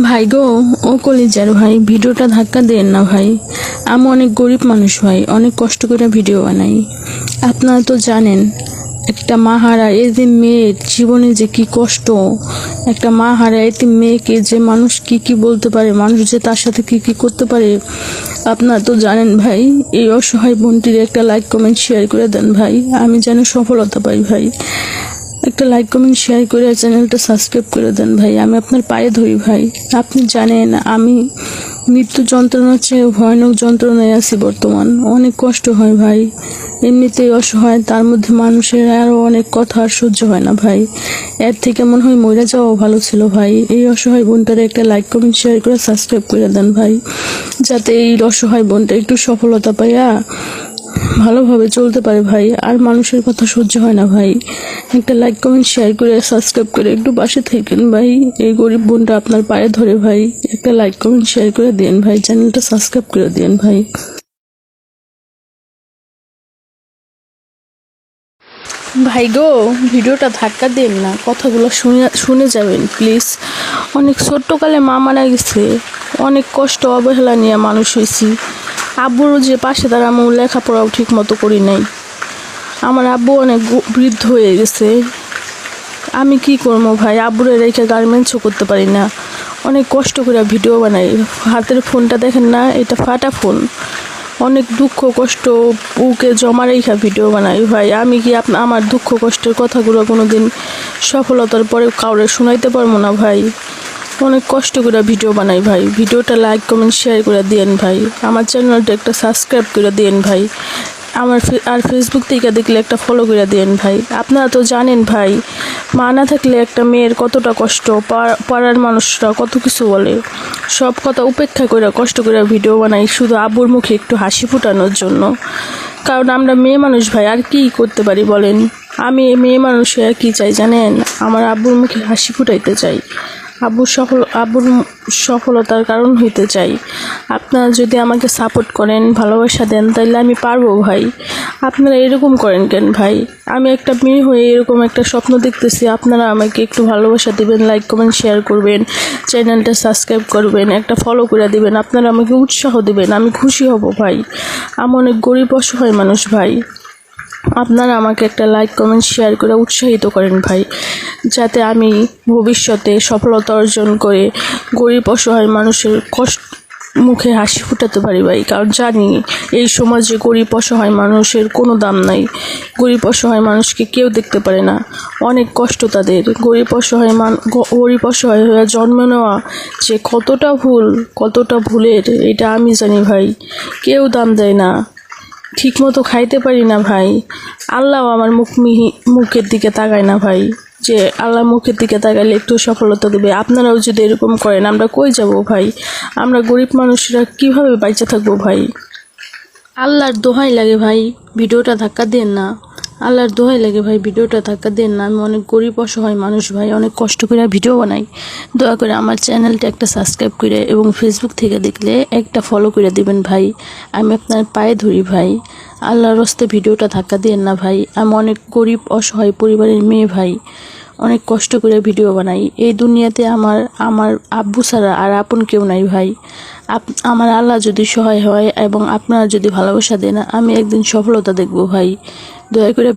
ভাই গো, ও কলিজার ভাই, ভিডিওটা ধাক্কা দেন না ভাই। আমি অনেক গরিব মানুষ ভাই, অনেক কষ্ট করে ভিডিও বানাই। আপনারা তো জানেন একটা মা হারা এতিম মেয়ের জীবনে যে কি কষ্ট। একটা মা হারা এতিম মেয়েকে যে মানুষ কি বলতে পারে, মানুষ যে তার সাথে কি করতে পারে আপনারা তো জানেন ভাই। এই অসহায় বোনটির একটা লাইক কমেন্ট শেয়ার করে দেন ভাই, আমি যেন সফলতা পাই ভাই। একটা লাইক কমেন্ট শেয়ার করে চ্যানেলটা সাবস্ক্রাইব করে দেন ভাই, আমি আপনার পায়ে ধরি ভাই। আপনি জানেন আমি মৃত্যু যন্ত্রণার চেয়ে ভয়ানক যন্ত্রণায় আছি বর্তমান, অনেক কষ্ট হয় ভাই। এমনিতেই অসহায়, তার মধ্যে মানুষের আরও অনেক কথা আর সহ্য হয় না ভাই। এর থেকে মনে হয় মরে যাওয়াও ভালো ছিল ভাই। এই অসহায় বোনটার একটা লাইক কমেন্ট শেয়ার করে সাবস্ক্রাইব করে দেন ভাই, যাতে এই অসহায় বোনটা একটু সফলতা পাইয়া ভালোভাবে চলতে পারে ভাই। আর মানুষের কথা সহ্য হয় না ভাই। একটা লাইক কমেন্ট শেয়ার করে সাবস্ক্রাইব করে একটু পাশে থাকেন ভাই। এই গরিব বোনটা আপনার পায়ে ধরে ভাই, একটা লাইক কমেন্ট শেয়ার করে দেন ভাই, চ্যানেলটা সাবস্ক্রাইব করে দেন ভাই। ভাই গো, ভিডিওটা ধাক্কা দেন না, কথাগুলো শুনে যাবেন প্লিজ। অনেক ছোট্টকালে মা মারা গেছে, অনেক কষ্ট অবহেলা নিয়ে মানুষ হয়েছি। আব্বুরও যে পাশে দাঁড়ানো, লেখাপড়াও ঠিক মতো করি নাই। আমার আব্বু অনেক বৃদ্ধ হয়ে গেছে, আমি কি করবো ভাই। আব্বুরে রেখে গার্মেন্টসও করতে পারি না, অনেক কষ্ট করে ভিডিও বানাই। হাতের ফোনটা দেখেন না, এটা ফাটা ফোন। অনেক দুঃখ কষ্ট বুকে জমা রেখা ভিডিও বানাই ভাই। আমি কি আমার দুঃখ কষ্টের কথাগুলো কোনোদিন সফলতার পরে কাউরে শোনাইতে পারবো না ভাই। অনেক কষ্ট করে ভিডিও বানাই ভাই। ভিডিওটা লাইক কমেন্ট শেয়ার করে দিয়েন ভাই, আমার চ্যানেলটা একটা সাবস্ক্রাইব করে দিয়েন ভাই। আমার আর ফেসবুক থেকে দেখলে একটা ফলো করে দিয়েন ভাই। আপনারা তো জানেন ভাই, মা না থাকলে একটা মেয়ের কতটা কষ্ট, পাড়ার মানুষরা কত কিছু বলে। সব কথা উপেক্ষা করে কষ্ট করে ভিডিও বানাই শুধু আব্বুর মুখে একটু হাসি ফোটানোর জন্য। কারণ আমরা মেয়ে মানুষ ভাই, আর কি করতে পারি বলেন। আমি মেয়ে মানুষ আর কি চাই জানেন, আমার আব্বুর মুখে হাসি ফুটাইতে চাই, আব্বুর সফলতার কারণ হইতে চাই। আপনারা যদি আমাকে সাপোর্ট করেন, ভালোবাসা দেন, তাহলে আমি পারবো ভাই। আপনারা এরকম করেন কেন ভাই? আমি একটা মেয়ে হয়ে এরকম একটা স্বপ্ন দেখতেছি। আপনারা আমাকে একটু ভালোবাসা দিবেন, লাইক কমেন্ট শেয়ার করবেন, চ্যানেলটা সাবস্ক্রাইব করবেন, একটা ফলো করে দিবেন। আপনারা আমাকে উৎসাহ দিবেন, আমি খুশি হব ভাই। আমি অনেক গরিব অসহায় মানুষ ভাই। আপনারা আমাকে একটা লাইক কমেন্ট শেয়ার করে উৎসাহিত করেন ভাই, যাতে আমি ভবিষ্যতে সফলতা অর্জন করে গরিব অসহায় মানুষের মুখে হাসি ফুটাতে পারি ভাই। কারণ জানি এই সমাজে গরিব অসহায় মানুষের কোনো দাম নাই। গরিব অসহায় মানুষকে কেউ দেখতে পারে না, অনেক কষ্ট তাদের। গরিব অসহায় হয়ে জন্ম নেওয়া যে কতটা ভুলের, এটা আমি জানি ভাই। কেউ দাম দেয় না, ঠিক মতো খাইতে পারি না ভাই। আল্লাহ আমার মুখের দিকে তাকায় না ভাই, যে আল্লাহ মুখের দিকে তাকাইলে একটু সফলতা দেবে। আপনারাও যদি এরকম করেন, আমরা কই যাব ভাই? আমরা গরিব মানুষরা কিভাবে বাইচে থাকবো ভাই? আল্লাহর দোহাই লাগে ভাই, ভিডিওটা ধাক্কা দেন না। আল্লাহর দোহাই লাগে ভাই, ভিডিওটা ধাক্কা দেন না। আমি অনেক গরিব অসহায় মানুষ ভাই, অনেক কষ্ট করে ভিডিও বানাই। দয়া করে আমার চ্যানেলটা একটা সাবস্ক্রাইব করে এবং ফেসবুক থেকে দেখলে একটা ফলো করে দিবেন ভাই, আমি আপনার পায়ে ধরি ভাই। আল্লাহর রাস্তে ভিডিওটা ধাক্কা দেন না ভাই। আমি অনেক গরিব অসহায় পরিবারের মেয়ে ভাই, অনেক কষ্ট করে ভিডিও বানাই। এই দুনিয়াতে আমার আব্বু ছাড়া আর আপন কেউ নাই ভাই। আমার আল্লাহ যদি সহায় হয় এবং আপনারা যদি ভালোবাসা দেন, আমি একদিন সফলতা দেখব ভাই। দয়া করে